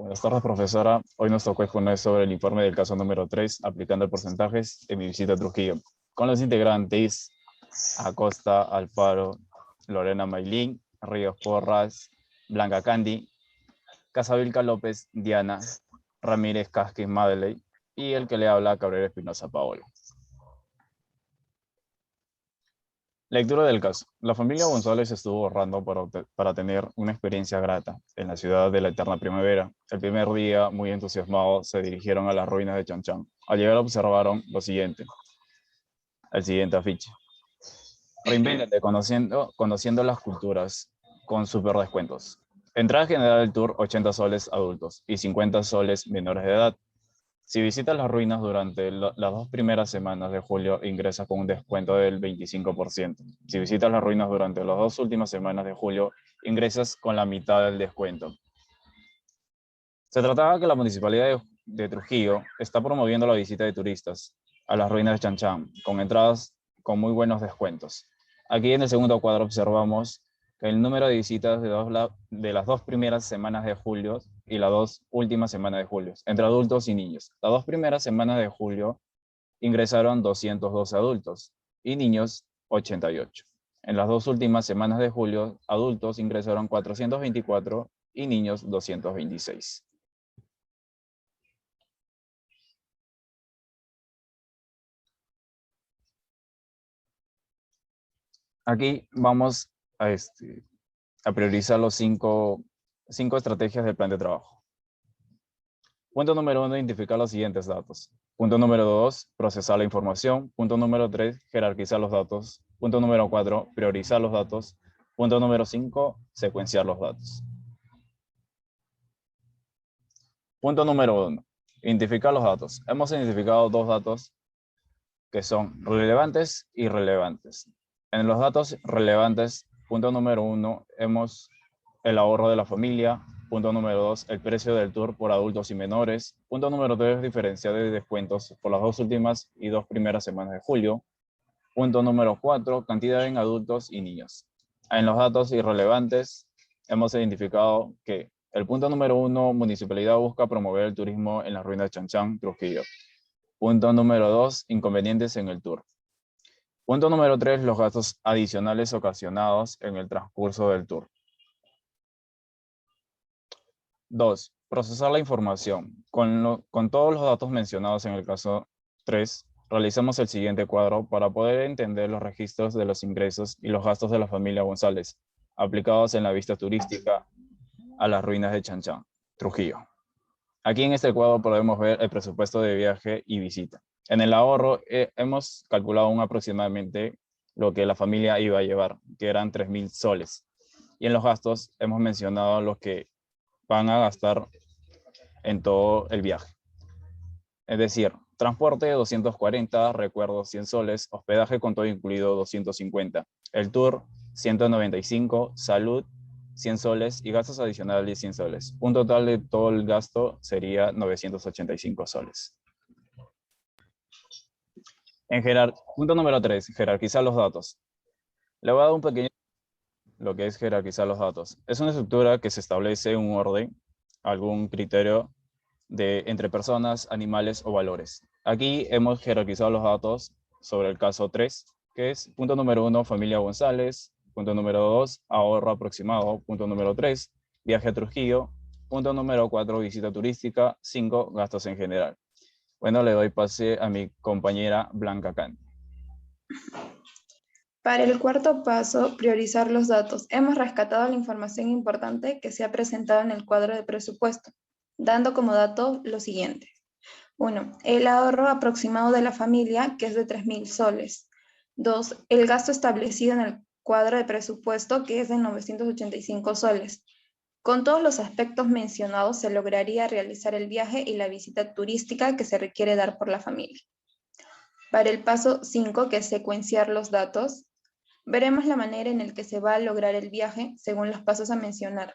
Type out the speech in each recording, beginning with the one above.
Buenas tardes, profesora. Hoy nos tocó exponer sobre el informe del caso número 3, aplicando porcentajes en mi visita a Trujillo, con los integrantes Acosta, Alfaro, Lorena Maylin, Ríos Porras, Blanca Candy, Casavilca López, Diana, Ramírez Casquez Madeley y el que le habla, Cabrera Espinosa Paola. Lectura del caso. La familia González estuvo ahorrando para tener una experiencia grata en la ciudad de la eterna primavera. El primer día, muy entusiasmados, se dirigieron a las ruinas de Chanchán. Al llegar observaron lo siguiente, el siguiente afiche. Reinvéntate conociendo las culturas con super descuentos. Entrada general del tour 80 soles adultos y 50 soles menores de edad. Si visitas las ruinas durante las 2 primeras semanas de julio, ingresas con un descuento del 25%. Si visitas las ruinas durante las 2 últimas semanas de julio, ingresas con la mitad del descuento. Se trataba que la Municipalidad de Trujillo está promoviendo la visita de turistas a las ruinas de Chanchán, con entradas con muy buenos descuentos. Aquí en el segundo cuadro observamos que el número de visitas de las 2 primeras semanas de julio y las 2 últimas semanas de julio, entre adultos y niños. Las 2 primeras semanas de julio ingresaron 212 adultos y niños 88. En las 2 últimas semanas de julio, adultos ingresaron 424 y niños 226. Aquí vamos a priorizar los cinco estrategias del plan de trabajo. Punto número 1, identificar los siguientes datos. Punto número 2, procesar la información. Punto número 3, jerarquizar los datos. Punto número 4, priorizar los datos. Punto número 5, secuenciar los datos. Punto número 1, identificar los datos. Hemos identificado 2 datos que son relevantes y irrelevantes. En los datos relevantes, punto número 1, el ahorro de la familia. Punto número 2, el precio del tour por adultos y menores. Punto número 3, diferencial de descuentos por las 2 últimas y 2 primeras semanas de julio. Punto número 4, cantidad en adultos y niños. En los datos irrelevantes, hemos identificado que el punto número 1, municipalidad busca promover el turismo en las ruinas de Chanchán, Trujillo. Punto número 2, inconvenientes en el tour. Punto número 3, los gastos adicionales ocasionados en el transcurso del tour. 2. Procesar la información. Con todos los datos mencionados en el caso 3, realizamos el siguiente cuadro para poder entender los registros de los ingresos y los gastos de la familia González, aplicados en la vista turística a las ruinas de Chanchán, Trujillo. Aquí en este cuadro podemos ver el presupuesto de viaje y visita. En el ahorro hemos calculado aproximadamente lo que la familia iba a llevar, que eran 3,000 soles. Y en los gastos hemos mencionado lo que van a gastar en todo el viaje. Es decir, transporte 240, recuerdos 100 soles, hospedaje con todo incluido 250, el tour 195, salud 100 soles y gastos adicionales 100 soles. Un total de todo el gasto sería 985 soles. Punto número 3, jerarquizar los datos. Le voy a dar un pequeño lo que es jerarquizar los datos. Es una estructura que se establece un orden, algún criterio entre personas, animales o valores. Aquí hemos jerarquizado los datos sobre el caso 3, que es punto número 1, familia González. Punto número 2, ahorro aproximado. Punto número 3, viaje a Trujillo. Punto número 4, visita turística. 5, gastos en general. Bueno, le doy pase a mi compañera Blanca Candy. Para el cuarto paso, priorizar los datos. Hemos rescatado la información importante que se ha presentado en el cuadro de presupuesto, dando como dato lo siguiente. 1. El ahorro aproximado de la familia, que es de 3,000 soles. 2. El gasto establecido en el cuadro de presupuesto, que es de 985 soles. Con todos los aspectos mencionados, se lograría realizar el viaje y la visita turística que se requiere dar por la familia. Para el paso 5, que es secuenciar los datos, veremos la manera en la que se va a lograr el viaje según los pasos a mencionar.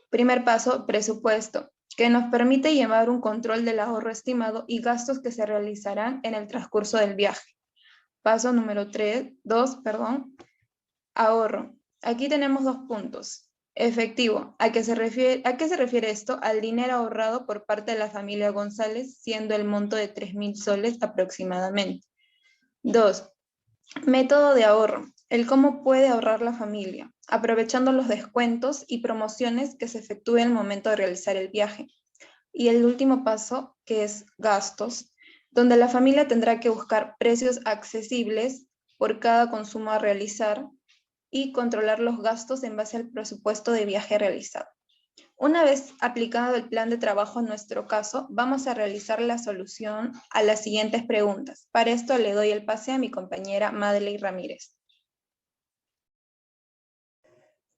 Primer paso, presupuesto, que nos permite llevar un control del ahorro estimado y gastos que se realizarán en el transcurso del viaje. Paso número 2, ahorro. Aquí tenemos 2 puntos. Efectivo. ¿A qué se refiere esto? Al dinero ahorrado por parte de la familia González, siendo el monto de 3.000 soles aproximadamente. 2. Método de ahorro. El cómo puede ahorrar la familia, aprovechando los descuentos y promociones que se efectúen al momento de realizar el viaje. Y el último paso, que es gastos, donde la familia tendrá que buscar precios accesibles por cada consumo a realizar y controlar los gastos en base al presupuesto de viaje realizado. Una vez aplicado el plan de trabajo en nuestro caso, vamos a realizar la solución a las siguientes preguntas. Para esto le doy el pase a mi compañera Madeleine Ramírez.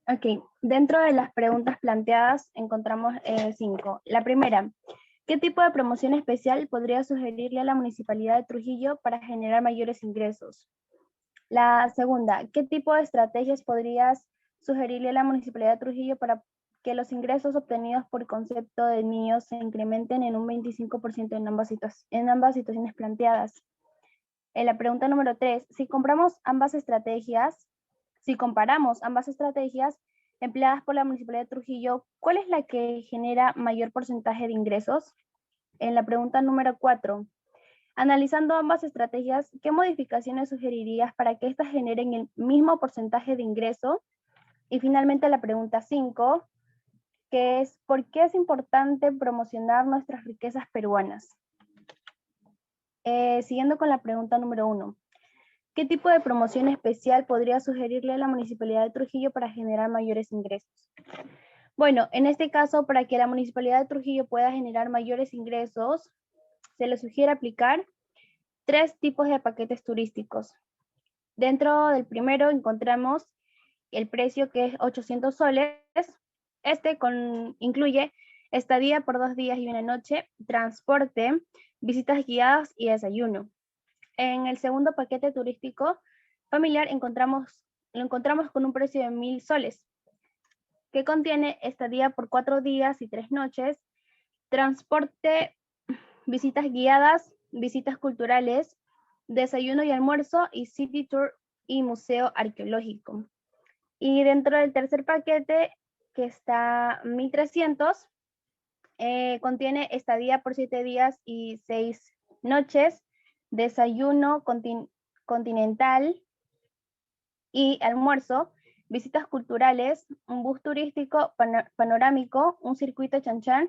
Ok, dentro de las preguntas planteadas encontramos 5. La primera, ¿qué tipo de promoción especial podría sugerirle a la Municipalidad de Trujillo para generar mayores ingresos? La segunda, ¿qué tipo de estrategias podrías sugerirle a la Municipalidad de Trujillo para que los ingresos obtenidos por concepto de niños se incrementen en un 25% en ambas situaciones planteadas? En la pregunta número 3, si comparamos ambas estrategias empleadas por la Municipalidad de Trujillo, ¿cuál es la que genera mayor porcentaje de ingresos? En la pregunta número 4, analizando ambas estrategias, ¿qué modificaciones sugerirías para que éstas generen el mismo porcentaje de ingreso? Y finalmente la pregunta 5, que es ¿por qué es importante promocionar nuestras riquezas peruanas? Siguiendo con la pregunta número 1. ¿Qué tipo de promoción especial podría sugerirle a la Municipalidad de Trujillo para generar mayores ingresos? Bueno, en este caso, para que la Municipalidad de Trujillo pueda generar mayores ingresos, se le sugiere aplicar 3 tipos de paquetes turísticos. Dentro del primero encontramos el precio, que es 800 soles. Este incluye estadía por 2 días y 1 noche, transporte, visitas guiadas y desayuno. En el segundo paquete turístico familiar lo encontramos con un precio de 1.000 soles, que contiene estadía por 4 días y 3 noches, transporte, visitas guiadas, visitas culturales, desayuno y almuerzo, y city tour y museo arqueológico. Y dentro del tercer paquete, que está 1.300, contiene estadía por 7 días y 6 noches, desayuno continental y almuerzo, visitas culturales, un bus turístico panorámico, un circuito Chan-Chan,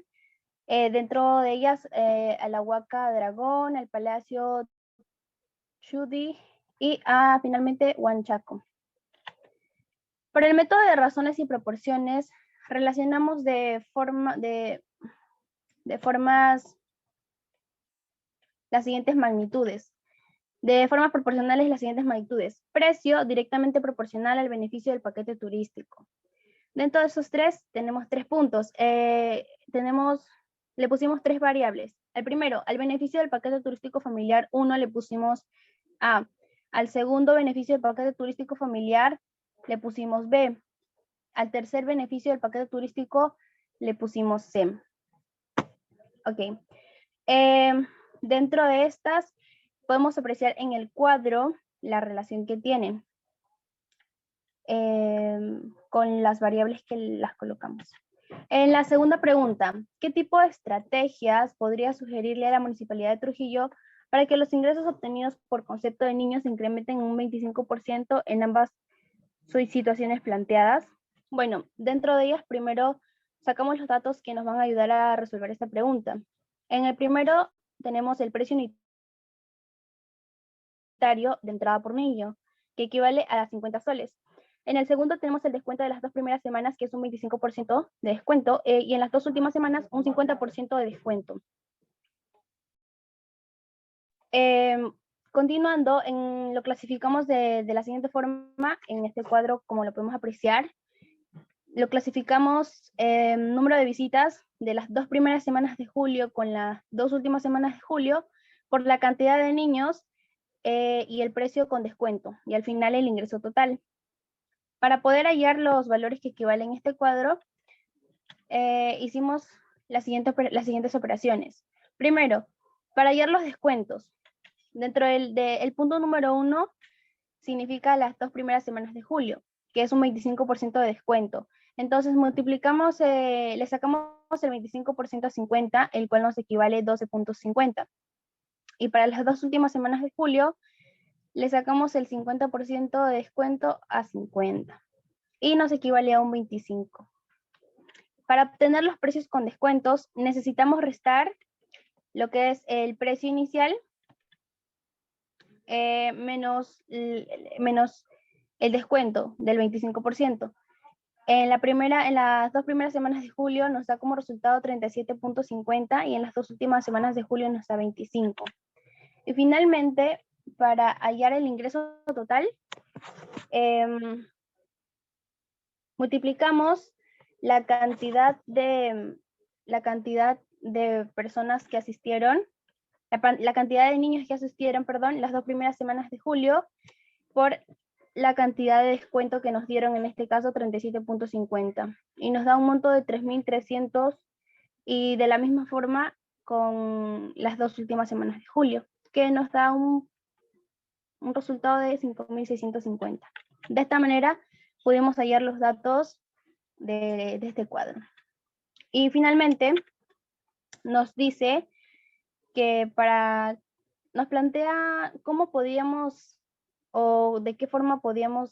dentro de ellas a la Huaca Dragón, al Palacio Chudi y finalmente Huanchaco. Para el método de razones y proporciones, relacionamos de formas las siguientes magnitudes. De formas proporcionales las siguientes magnitudes. Precio directamente proporcional al beneficio del paquete turístico. Dentro de esos 3 tenemos 3 puntos. Le pusimos 3 variables. El primero, al beneficio del paquete turístico familiar 1 le pusimos A. Al segundo beneficio del paquete turístico familiar le pusimos B. Al tercer beneficio del paquete turístico le pusimos C. Ok. Dentro de estas podemos apreciar en el cuadro la relación que tienen con las variables que las colocamos. En la segunda pregunta, ¿qué tipo de estrategias podría sugerirle a la Municipalidad de Trujillo para que los ingresos obtenidos por concepto de niños se incrementen en un 25% en ambas situaciones planteadas? Bueno, dentro de ellas primero sacamos los datos que nos van a ayudar a resolver esta pregunta. En el primero tenemos el precio unitario de entrada por niño, que equivale a 50 soles. En el segundo tenemos el descuento de las 2 primeras semanas, que es un 25% de descuento, y en las 2 últimas semanas un 50% de descuento. Continuando, lo clasificamos de la siguiente forma, en este cuadro, como lo podemos apreciar. Lo clasificamos número de visitas de las 2 primeras semanas de julio con las 2 últimas semanas de julio por la cantidad de niños y el precio con descuento, y al final el ingreso total. Para poder hallar los valores que equivalen a este cuadro, hicimos las siguientes operaciones. Primero, para hallar los descuentos, dentro del punto número 1 significa las 2 primeras semanas de julio, que es un 25% de descuento. Entonces multiplicamos, le sacamos el 25% a 50, el cual nos equivale a 12.50. Y para las 2 últimas semanas de julio, le sacamos el 50% de descuento a 50 y nos equivale a un 25. Para obtener los precios con descuentos, necesitamos restar lo que es el precio inicial menos el descuento del 25%. En las 2 primeras semanas de julio nos da como resultado 37.50 y en las 2 últimas semanas de julio nos da 25. Y finalmente, para hallar el ingreso total, multiplicamos la cantidad de personas que asistieron, la cantidad de niños que asistieron, perdón, las 2 primeras semanas de julio por la cantidad de descuento que nos dieron, en este caso 37.50, y nos da un monto de 3.300, y de la misma forma con las 2 últimas semanas de julio, que nos da un resultado de 5.650. De esta manera pudimos hallar los datos de este cuadro. Y finalmente nos dice que nos plantea cómo podíamos o de qué forma podíamos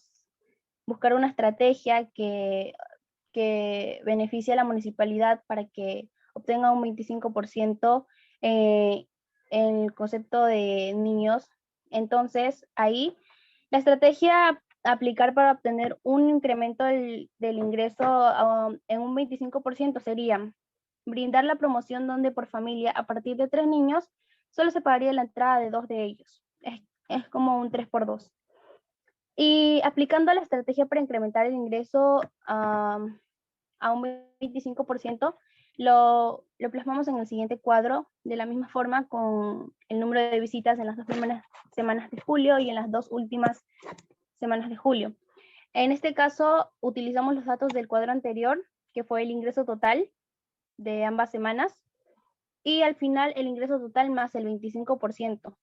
buscar una estrategia que beneficie a la municipalidad para que obtenga un 25% en el concepto de niños. Entonces, ahí la estrategia a aplicar para obtener un incremento del ingreso en un 25% sería brindar la promoción donde por familia a partir de 3 niños solo se pagaría la entrada de 2 de ellos. Es como un 3x2. Y aplicando la estrategia para incrementar el ingreso a un 25%, lo plasmamos en el siguiente cuadro, de la misma forma con el número de visitas en las 2 primeras semanas de julio y en las 2 últimas semanas de julio. En este caso, utilizamos los datos del cuadro anterior, que fue el ingreso total de ambas semanas, y al final el ingreso total más el 25%.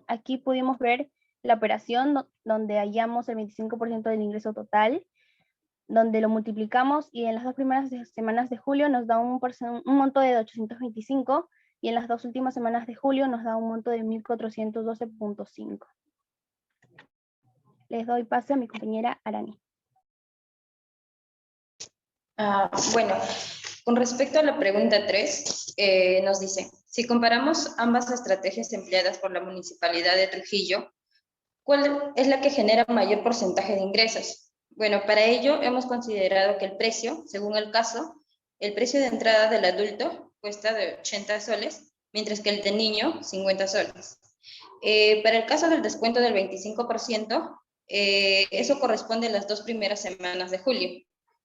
Aquí pudimos ver la operación donde hallamos el 25% del ingreso total, donde lo multiplicamos y en las 2 primeras semanas de julio nos da un monto de 825 y en las 2 últimas semanas de julio nos da un monto de 1.412.5. Les doy pase a mi compañera Arani. Bueno, con respecto a la pregunta 3, nos dice, si comparamos ambas estrategias empleadas por la Municipalidad de Trujillo, ¿cuál es la que genera mayor porcentaje de ingresos? Bueno, para ello hemos considerado que el precio, según el caso, el precio de entrada del adulto cuesta de 80 soles, mientras que el de niño 50 soles. Para el caso del descuento del 25%, eso corresponde a las 2 primeras semanas de julio,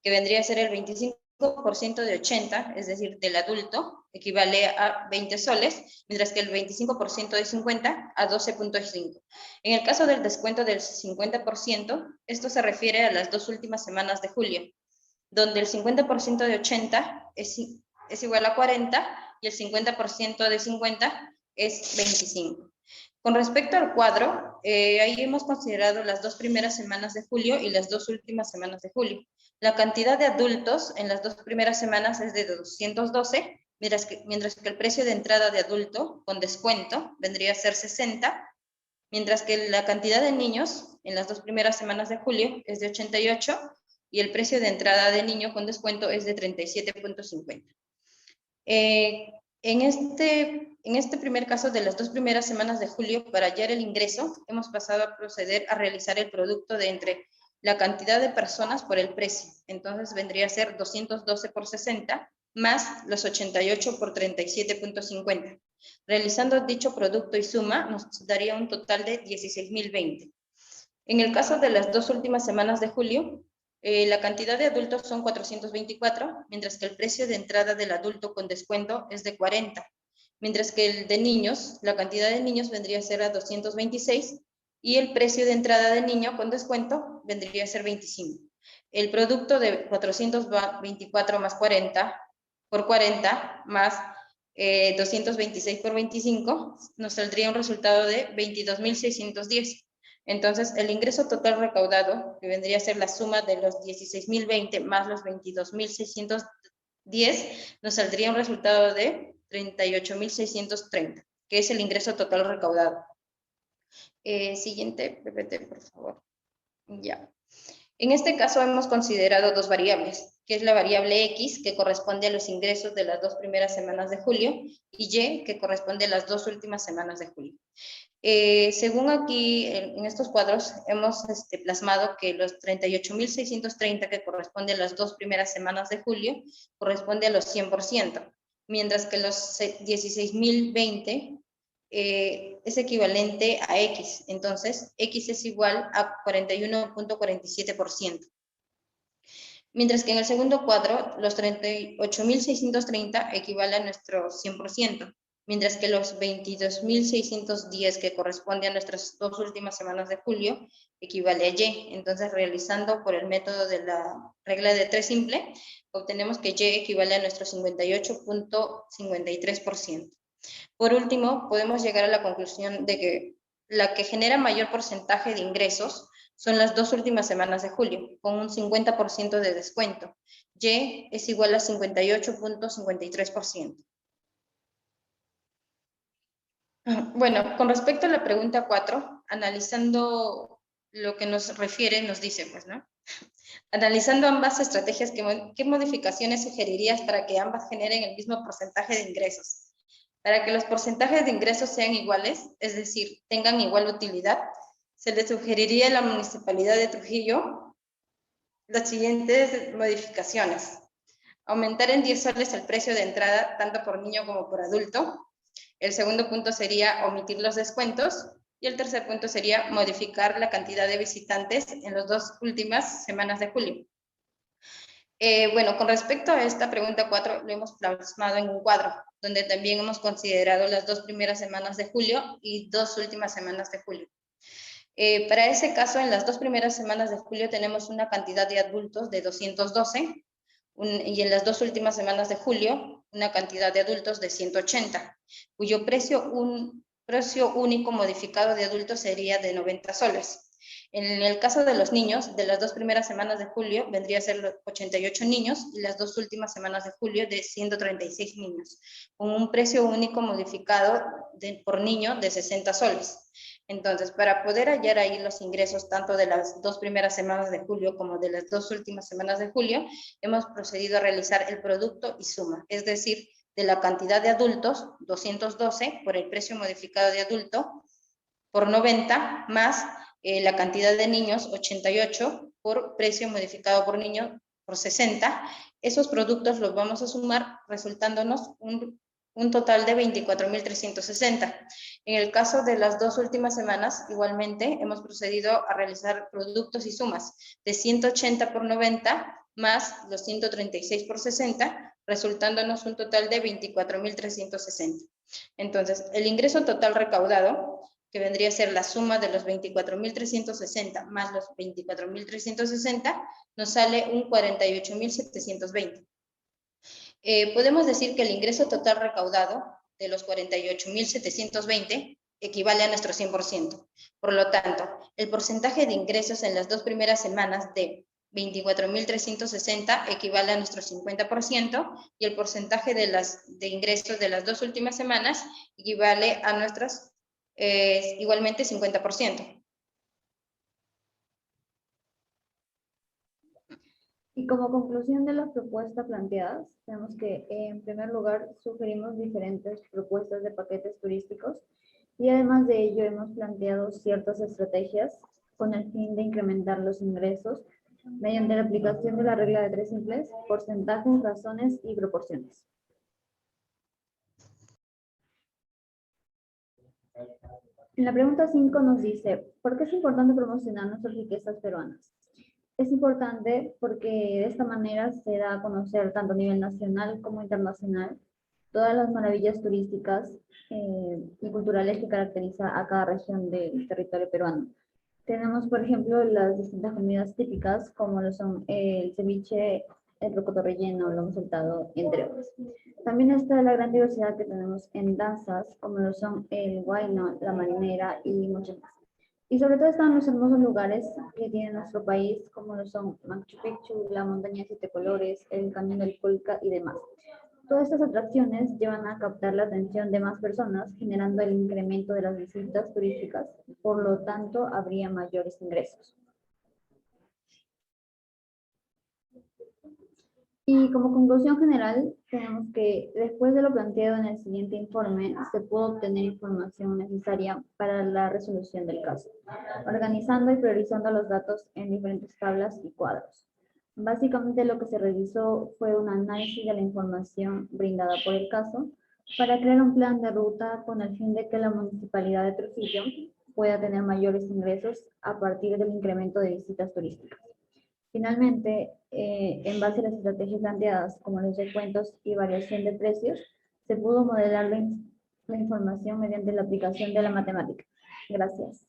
que vendría a ser el 25% de 80, es decir, del adulto, equivale a 20 soles, mientras que el 25% de 50 a 12.5. En el caso del descuento del 50%, esto se refiere a las 2 últimas semanas de julio, donde el 50% de 80 es igual a 40 y el 50% de 50 es 25. Con respecto al cuadro, ahí hemos considerado las 2 primeras semanas de julio y las 2 últimas semanas de julio. La cantidad de adultos en las 2 primeras semanas es de 212, mientras que el precio de entrada de adulto con descuento vendría a ser 60, mientras que la cantidad de niños en las 2 primeras semanas de julio es de 88 y el precio de entrada de niño con descuento es de 37.50. En este primer caso de las 2 primeras semanas de julio, para hallar el ingreso, hemos pasado a proceder a realizar el producto de entre la cantidad de personas por el precio. Entonces vendría a ser 212 por 60 más los 88 por 37.50. Realizando dicho producto y suma, nos daría un total de 16.020. En el caso de las 2 últimas semanas de julio, la cantidad de adultos son 424, mientras que el precio de entrada del adulto con descuento es de 40, mientras que el de niños, la cantidad de niños vendría a ser a 226 y el precio de entrada de niño con descuento vendría a ser 25. El producto de 424 más 40 por 40 más 226 por 25 nos saldría un resultado de 22.610. Entonces, el ingreso total recaudado, que vendría a ser la suma de los 16.020 más los 22.610, nos saldría un resultado de 38.630, que es el ingreso total recaudado. Siguiente, PPT, por favor. Ya. En este caso hemos considerado dos variables, que es la variable X, que corresponde a los ingresos de las 2 primeras semanas de julio, y Y, que corresponde a las 2 últimas semanas de julio. Según aquí en estos cuadros, hemos plasmado que los 38.630 que corresponde a las 2 primeras semanas de julio, corresponde a los 100%, mientras que los 16.020 es equivalente a X. Entonces, X es igual a 41.47%. Mientras que en el segundo cuadro, los 38.630 equivale a nuestro 100%, mientras que los 22.610 que corresponde a nuestras 2 últimas semanas de julio equivale a Y. Entonces, realizando por el método de la regla de 3 simple, obtenemos que Y equivale a nuestro 58.53%. Por último, podemos llegar a la conclusión de que la que genera mayor porcentaje de ingresos son las 2 últimas semanas de julio, con un 50% de descuento. Y es igual a 58.53%. Bueno, con respecto a la pregunta 4, analizando lo que nos refiere, nos dice, pues, ¿no? Analizando ambas estrategias, ¿qué modificaciones sugerirías para que ambas generen el mismo porcentaje de ingresos? Para que los porcentajes de ingresos sean iguales, es decir, tengan igual utilidad, se le sugeriría a la Municipalidad de Trujillo las siguientes modificaciones. Aumentar en 10 soles el precio de entrada, tanto por niño como por adulto. El segundo punto sería omitir los descuentos. Y el tercer punto sería modificar la cantidad de visitantes en las 2 últimas semanas de julio. Bueno, con respecto a esta pregunta 4, lo hemos plasmado en un cuadro, donde también hemos considerado las 2 primeras semanas de julio y 2 últimas semanas de julio. Para ese caso, en las 2 primeras semanas de julio tenemos una cantidad de adultos de 212, y en las 2 últimas semanas de julio, una cantidad de adultos de 180, cuyo precio único modificado de adultos sería de 90 soles. En el caso de los niños, de las 2 primeras semanas de julio, vendría a ser los 88 niños, y las 2 últimas semanas de julio de 136 niños, con un precio único modificado por niño de 60 soles. Entonces, para poder hallar ahí los ingresos tanto de las 2 primeras semanas de julio como de las 2 últimas semanas de julio, hemos procedido a realizar el producto y suma, es decir, de la cantidad de adultos, 212, por el precio modificado de adulto, por 90, más la cantidad de niños, 88, por precio modificado por niño, por 60. Esos productos los vamos a sumar, resultándonos un total de 24.360. En el caso de las 2 últimas semanas, igualmente, hemos procedido a realizar productos y sumas de 180 por 90, más los 136 por 60, resultándonos un total de 24.360. Entonces, el ingreso total recaudado, que vendría a ser la suma de los 24.360 más los 24.360, nos sale un 48.720. Podemos decir que el ingreso total recaudado de los 48.720 equivale a nuestro 100%. Por lo tanto, el porcentaje de ingresos en las 2 primeras semanas de 24.360 equivale a nuestro 50%, y el porcentaje de ingresos de las 2 últimas semanas equivale a nuestros igualmente 50%. Y como conclusión de las propuestas planteadas, tenemos que en primer lugar sugerimos diferentes propuestas de paquetes turísticos, y además de ello hemos planteado ciertas estrategias con el fin de incrementar los ingresos mediante la aplicación de la regla de 3 simples: porcentajes, razones y proporciones. En la pregunta 5 nos dice, ¿por qué es importante promocionar nuestras riquezas peruanas? Es importante porque de esta manera se da a conocer tanto a nivel nacional como internacional todas las maravillas turísticas y culturales que caracteriza a cada región del territorio peruano. Tenemos, por ejemplo, las distintas comidas típicas, como lo son el ceviche, el rocoto relleno, lomo saltado, entre otros. También está la gran diversidad que tenemos en danzas, como lo son el huayno, la marinera y muchas más. Y sobre todo están los hermosos lugares que tiene nuestro país, como lo son Machu Picchu, la montaña de siete colores, el cañón del Colca y demás. Todas estas atracciones llevan a captar la atención de más personas, generando el incremento de las visitas turísticas, por lo tanto, habría mayores ingresos. Y como conclusión general, tenemos que después de lo planteado en el siguiente informe, se pudo obtener información necesaria para la resolución del caso, organizando y priorizando los datos en diferentes tablas y cuadros. Básicamente lo que se realizó fue un análisis de la información brindada por el caso para crear un plan de ruta con el fin de que la Municipalidad de Trujillo pueda tener mayores ingresos a partir del incremento de visitas turísticas. Finalmente, en base a las estrategias planteadas, como los descuentos y variación de precios, se pudo modelar la información mediante la aplicación de la matemática. Gracias.